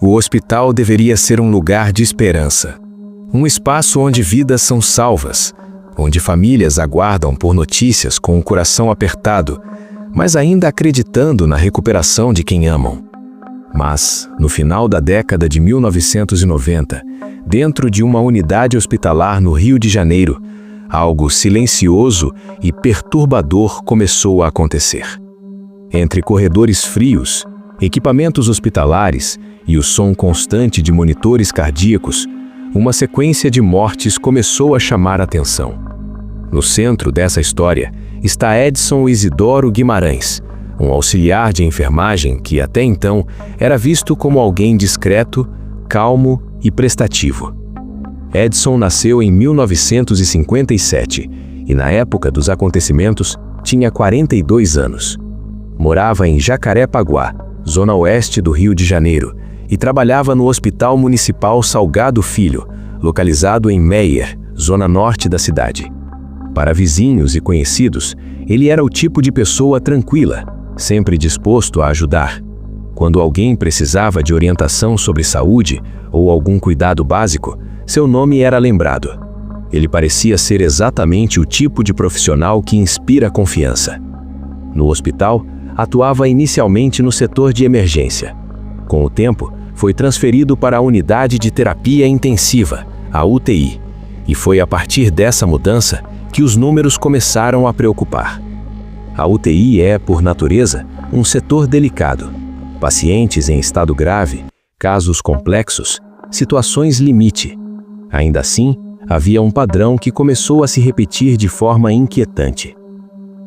O hospital deveria ser um lugar de esperança. Um espaço onde vidas são salvas, onde famílias aguardam por notícias com o coração apertado, mas ainda acreditando na recuperação de quem amam. Mas, no final da década de 1990, dentro de uma unidade hospitalar no Rio de Janeiro, algo silencioso e perturbador começou a acontecer. Entre corredores frios, equipamentos hospitalares e o som constante de monitores cardíacos, uma sequência de mortes começou a chamar a atenção. No centro dessa história está Edson Isidoro Guimarães, um auxiliar de enfermagem que até então era visto como alguém discreto, calmo e prestativo. Edson nasceu em 1957 e, na época dos acontecimentos, tinha 42 anos. Morava em Jacarepaguá, zona oeste do Rio de Janeiro, e trabalhava no Hospital Municipal Salgado Filho, localizado em Meier, zona norte da cidade. Para vizinhos e conhecidos, ele era o tipo de pessoa tranquila, sempre disposto a ajudar. Quando alguém precisava de orientação sobre saúde ou algum cuidado básico, seu nome era lembrado. Ele parecia ser exatamente o tipo de profissional que inspira confiança. No hospital, atuava inicialmente no setor de emergência. Com o tempo, foi transferido para a unidade de terapia intensiva, a UTI, e foi a partir dessa mudança que os números começaram a preocupar. A UTI é, por natureza, um setor delicado. Pacientes em estado grave, casos complexos, situações limite. Ainda assim, havia um padrão que começou a se repetir de forma inquietante.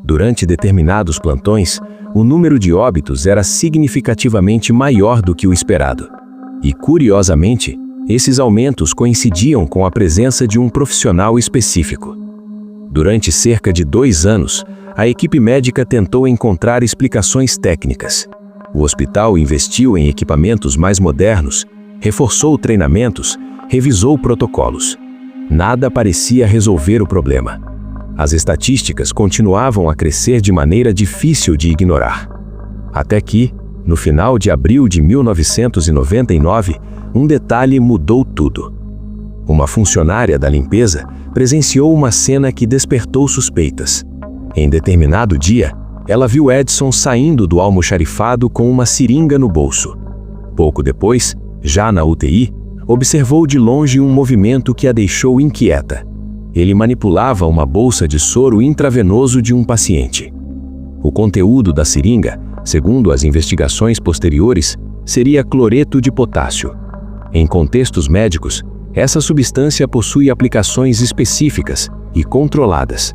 Durante determinados plantões, o número de óbitos era significativamente maior do que o esperado. E, curiosamente, esses aumentos coincidiam com a presença de um profissional específico. Durante cerca de 2 anos, a equipe médica tentou encontrar explicações técnicas. O hospital investiu em equipamentos mais modernos, reforçou treinamentos, revisou protocolos. Nada parecia resolver o problema. As estatísticas continuavam a crescer de maneira difícil de ignorar. Até que, no final de abril de 1999, um detalhe mudou tudo. Uma funcionária da limpeza presenciou uma cena que despertou suspeitas. Em determinado dia, ela viu Edson saindo do almoxarifado com uma seringa no bolso. Pouco depois, já na UTI, observou de longe um movimento que a deixou inquieta. Ele manipulava uma bolsa de soro intravenoso de um paciente. O conteúdo da seringa, segundo as investigações posteriores, seria cloreto de potássio. Em contextos médicos, essa substância possui aplicações específicas e controladas.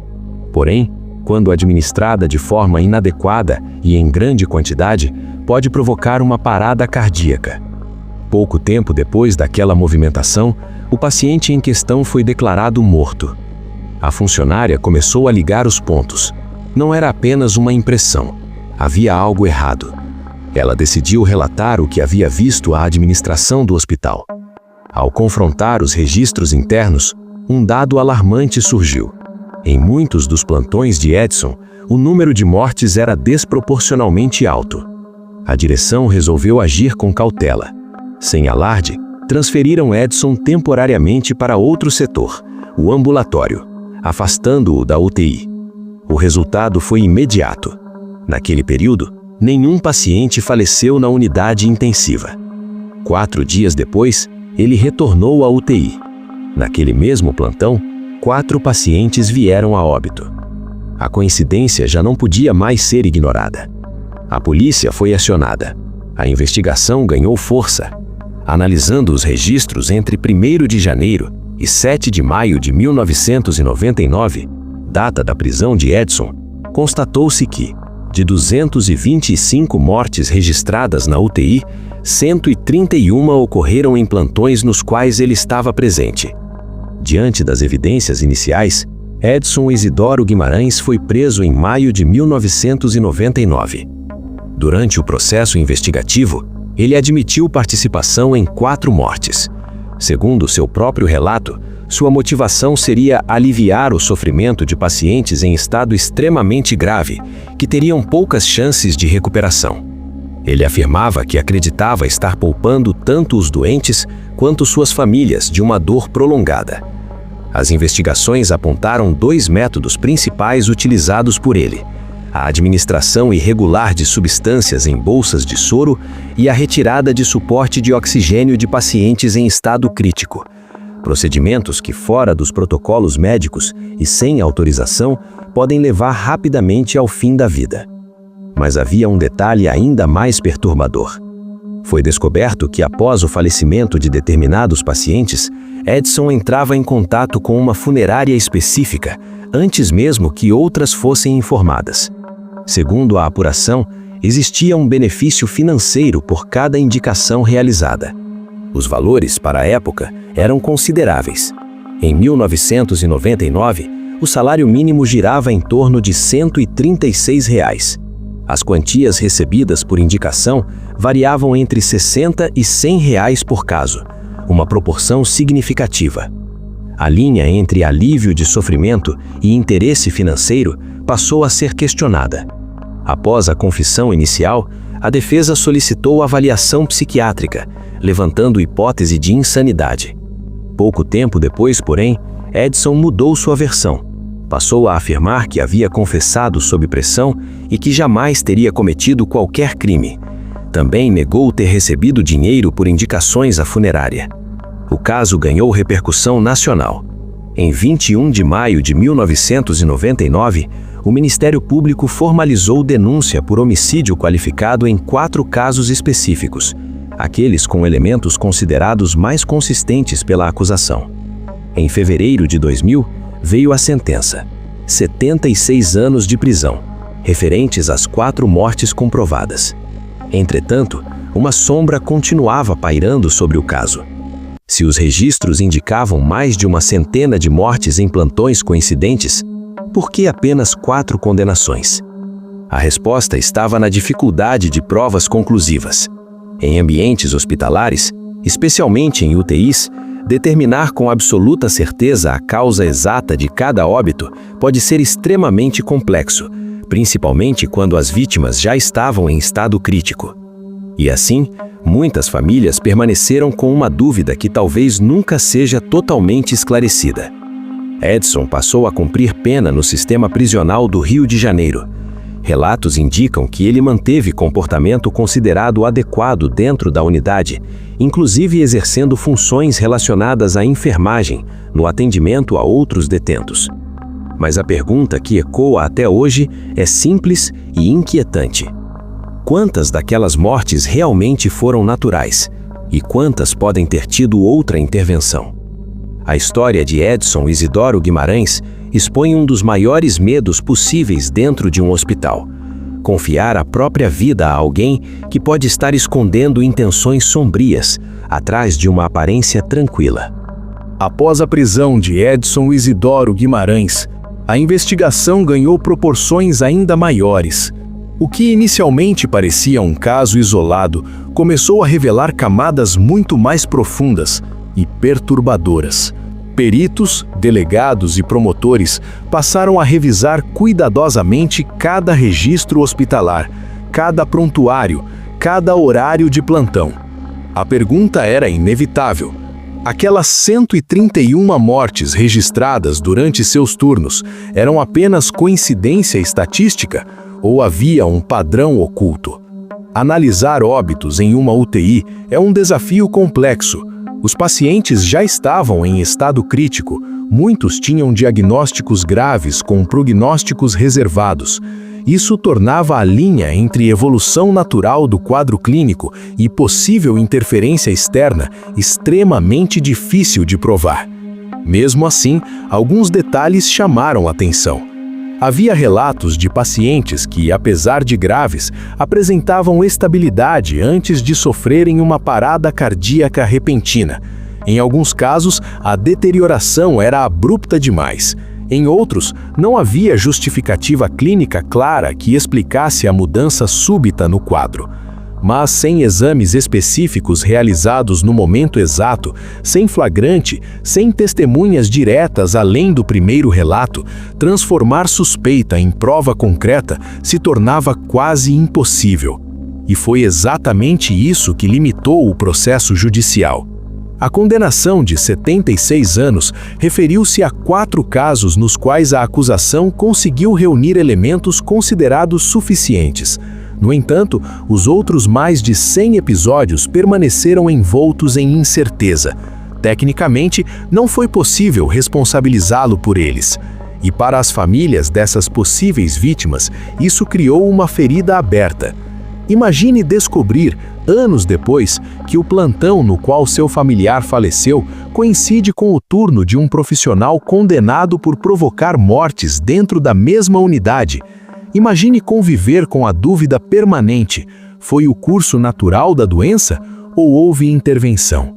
Porém, quando administrada de forma inadequada e em grande quantidade, pode provocar uma parada cardíaca. Pouco tempo depois daquela movimentação, o paciente em questão foi declarado morto. A funcionária começou a ligar os pontos. Não era apenas uma impressão. Havia algo errado. Ela decidiu relatar o que havia visto à administração do hospital. Ao confrontar os registros internos, um dado alarmante surgiu. Em muitos dos plantões de Edson, o número de mortes era desproporcionalmente alto. A direção resolveu agir com cautela. Sem alarde, transferiram Edson temporariamente para outro setor, o ambulatório, afastando-o da UTI. O resultado foi imediato. Naquele período, nenhum paciente faleceu na unidade intensiva. 4 dias depois, ele retornou à UTI. Naquele mesmo plantão, 4 pacientes vieram a óbito. A coincidência já não podia mais ser ignorada. A polícia foi acionada. A investigação ganhou força. Analisando os registros entre 1º de janeiro e 7 de maio de 1999, data da prisão de Edson, constatou-se que, de 225 mortes registradas na UTI, 131 ocorreram em plantões nos quais ele estava presente. Diante das evidências iniciais, Edson Isidoro Guimarães foi preso em maio de 1999. Durante o processo investigativo, ele admitiu participação em 4 mortes. Segundo seu próprio relato, sua motivação seria aliviar o sofrimento de pacientes em estado extremamente grave, que teriam poucas chances de recuperação. Ele afirmava que acreditava estar poupando tanto os doentes quanto suas famílias de uma dor prolongada. As investigações apontaram 2 métodos principais utilizados por ele: a administração irregular de substâncias em bolsas de soro e a retirada de suporte de oxigênio de pacientes em estado crítico. Procedimentos que, fora dos protocolos médicos e sem autorização, podem levar rapidamente ao fim da vida. Mas havia um detalhe ainda mais perturbador. Foi descoberto que, após o falecimento de determinados pacientes, Edson entrava em contato com uma funerária específica, antes mesmo que outras fossem informadas. Segundo a apuração, existia um benefício financeiro por cada indicação realizada. Os valores, para a época, eram consideráveis. Em 1999, o salário mínimo girava em torno de R$ 136. As quantias recebidas por indicação variavam entre R$ 60 e R$ 100 por caso, uma proporção significativa. A linha entre alívio de sofrimento e interesse financeiro passou a ser questionada. Após a confissão inicial, a defesa solicitou avaliação psiquiátrica, levantando hipótese de insanidade. Pouco tempo depois, porém, Edson mudou sua versão. Passou a afirmar que havia confessado sob pressão e que jamais teria cometido qualquer crime. Também negou ter recebido dinheiro por indicações à funerária. O caso ganhou repercussão nacional. Em 21 de maio de 1999, o Ministério Público formalizou denúncia por homicídio qualificado em 4 casos específicos, aqueles com elementos considerados mais consistentes pela acusação. Em fevereiro de 2000, veio a sentença: 76 anos de prisão, referentes às 4 mortes comprovadas. Entretanto, uma sombra continuava pairando sobre o caso. Se os registros indicavam mais de uma centena de mortes em plantões coincidentes, por que apenas 4 condenações? A resposta estava na dificuldade de provas conclusivas. Em ambientes hospitalares, especialmente em UTIs, determinar com absoluta certeza a causa exata de cada óbito pode ser extremamente complexo, principalmente quando as vítimas já estavam em estado crítico. E assim, muitas famílias permaneceram com uma dúvida que talvez nunca seja totalmente esclarecida. Edson passou a cumprir pena no sistema prisional do Rio de Janeiro. Relatos indicam que ele manteve comportamento considerado adequado dentro da unidade, inclusive exercendo funções relacionadas à enfermagem, no atendimento a outros detentos. Mas a pergunta que ecoa até hoje é simples e inquietante: quantas daquelas mortes realmente foram naturais? E quantas podem ter tido outra intervenção? A história de Edson Isidoro Guimarães expõe um dos maiores medos possíveis dentro de um hospital: confiar a própria vida a alguém que pode estar escondendo intenções sombrias atrás de uma aparência tranquila. Após a prisão de Edson Isidoro Guimarães, a investigação ganhou proporções ainda maiores. O que inicialmente parecia um caso isolado começou a revelar camadas muito mais profundas e perturbadoras. Peritos, delegados e promotores passaram a revisar cuidadosamente cada registro hospitalar, cada prontuário, cada horário de plantão. A pergunta era inevitável: aquelas 131 mortes registradas durante seus turnos eram apenas coincidência estatística ou havia um padrão oculto? Analisar óbitos em uma UTI é um desafio complexo. Os pacientes já estavam em estado crítico, muitos tinham diagnósticos graves com prognósticos reservados. Isso tornava a linha entre evolução natural do quadro clínico e possível interferência externa extremamente difícil de provar. Mesmo assim, alguns detalhes chamaram atenção. Havia relatos de pacientes que, apesar de graves, apresentavam estabilidade antes de sofrerem uma parada cardíaca repentina. Em alguns casos, a deterioração era abrupta demais. Em outros, não havia justificativa clínica clara que explicasse a mudança súbita no quadro. Mas sem exames específicos realizados no momento exato, sem flagrante, sem testemunhas diretas além do primeiro relato, transformar suspeita em prova concreta se tornava quase impossível. E foi exatamente isso que limitou o processo judicial. A condenação de 76 anos referiu-se a 4 casos nos quais a acusação conseguiu reunir elementos considerados suficientes. No entanto, os outros mais de 100 episódios permaneceram envoltos em incerteza. Tecnicamente, não foi possível responsabilizá-lo por eles. E para as famílias dessas possíveis vítimas, isso criou uma ferida aberta. Imagine descobrir, anos depois, que o plantão no qual seu familiar faleceu coincide com o turno de um profissional condenado por provocar mortes dentro da mesma unidade. Imagine conviver com a dúvida permanente: foi o curso natural da doença ou houve intervenção?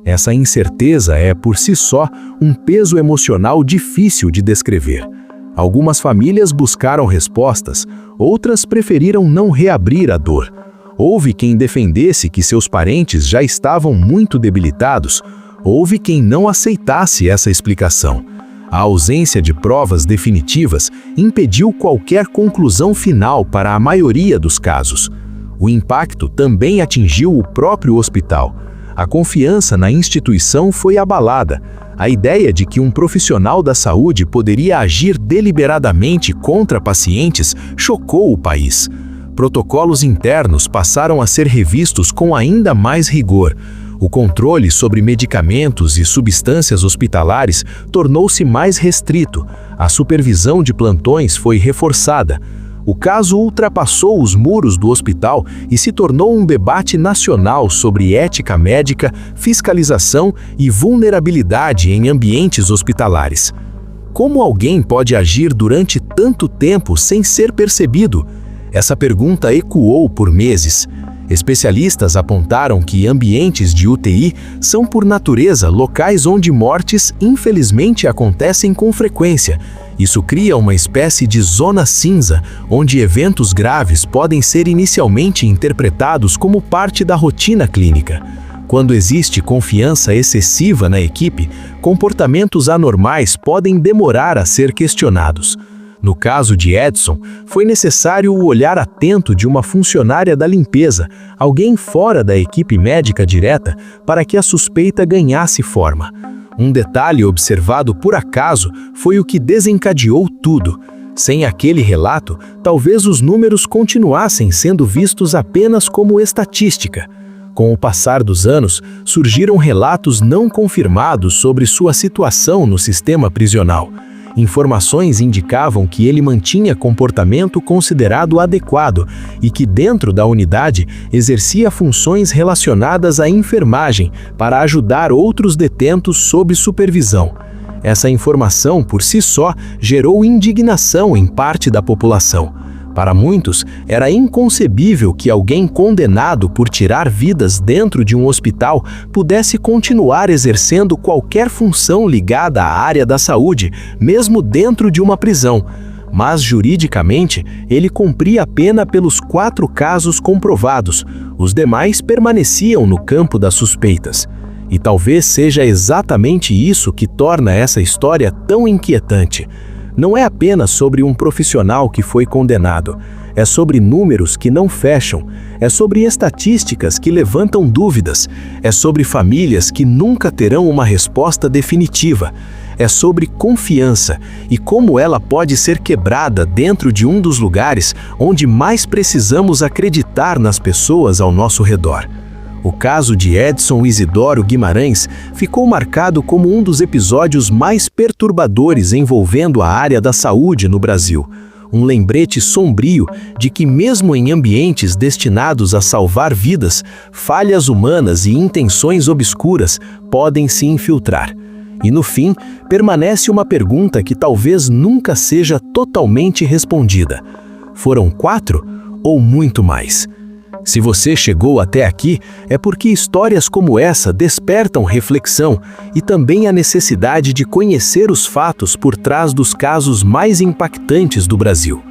Essa incerteza é, por si só, um peso emocional difícil de descrever. Algumas famílias buscaram respostas, outras preferiram não reabrir a dor. Houve quem defendesse que seus parentes já estavam muito debilitados, houve quem não aceitasse essa explicação. A ausência de provas definitivas impediu qualquer conclusão final para a maioria dos casos. O impacto também atingiu o próprio hospital. A confiança na instituição foi abalada. A ideia de que um profissional da saúde poderia agir deliberadamente contra pacientes chocou o país. Protocolos internos passaram a ser revistos com ainda mais rigor. O controle sobre medicamentos e substâncias hospitalares tornou-se mais restrito. A supervisão de plantões foi reforçada. O caso ultrapassou os muros do hospital e se tornou um debate nacional sobre ética médica, fiscalização e vulnerabilidade em ambientes hospitalares. Como alguém pode agir durante tanto tempo sem ser percebido? Essa pergunta ecoou por meses. Especialistas apontaram que ambientes de UTI são, por natureza, locais onde mortes, infelizmente, acontecem com frequência. Isso cria uma espécie de zona cinza, onde eventos graves podem ser inicialmente interpretados como parte da rotina clínica. Quando existe confiança excessiva na equipe, comportamentos anormais podem demorar a ser questionados. No caso de Edson, foi necessário o olhar atento de uma funcionária da limpeza, alguém fora da equipe médica direta, para que a suspeita ganhasse forma. Um detalhe observado por acaso foi o que desencadeou tudo. Sem aquele relato, talvez os números continuassem sendo vistos apenas como estatística. Com o passar dos anos, surgiram relatos não confirmados sobre sua situação no sistema prisional. Informações indicavam que ele mantinha comportamento considerado adequado e que dentro da unidade exercia funções relacionadas à enfermagem para ajudar outros detentos sob supervisão. Essa informação, por si só, gerou indignação em parte da população. Para muitos, era inconcebível que alguém condenado por tirar vidas dentro de um hospital pudesse continuar exercendo qualquer função ligada à área da saúde, mesmo dentro de uma prisão. Mas, juridicamente, ele cumpria a pena pelos 4 casos comprovados. Os demais permaneciam no campo das suspeitas. E talvez seja exatamente isso que torna essa história tão inquietante. Não é apenas sobre um profissional que foi condenado, é sobre números que não fecham, é sobre estatísticas que levantam dúvidas, é sobre famílias que nunca terão uma resposta definitiva, é sobre confiança e como ela pode ser quebrada dentro de um dos lugares onde mais precisamos acreditar nas pessoas ao nosso redor. O caso de Edson Isidoro Guimarães ficou marcado como um dos episódios mais perturbadores envolvendo a área da saúde no Brasil. Um lembrete sombrio de que, mesmo em ambientes destinados a salvar vidas, falhas humanas e intenções obscuras podem se infiltrar. E no fim, permanece uma pergunta que talvez nunca seja totalmente respondida: foram 4 ou muito mais? Se você chegou até aqui, é porque histórias como essa despertam reflexão e também a necessidade de conhecer os fatos por trás dos casos mais impactantes do Brasil.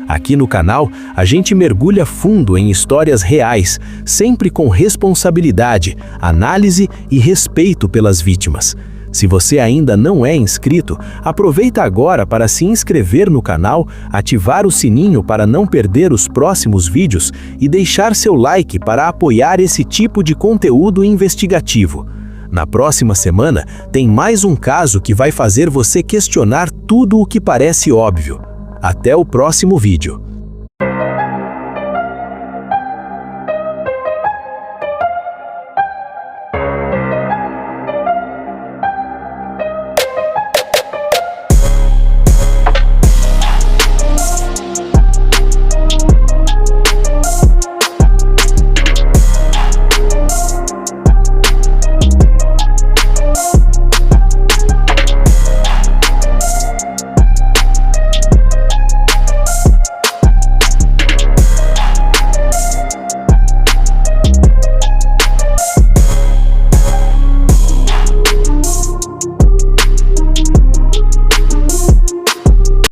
Aqui no canal, a gente mergulha fundo em histórias reais, sempre com responsabilidade, análise e respeito pelas vítimas. Se você ainda não é inscrito, aproveita agora para se inscrever no canal, ativar o sininho para não perder os próximos vídeos e deixar seu like para apoiar esse tipo de conteúdo investigativo. Na próxima semana, tem mais um caso que vai fazer você questionar tudo o que parece óbvio. Até o próximo vídeo.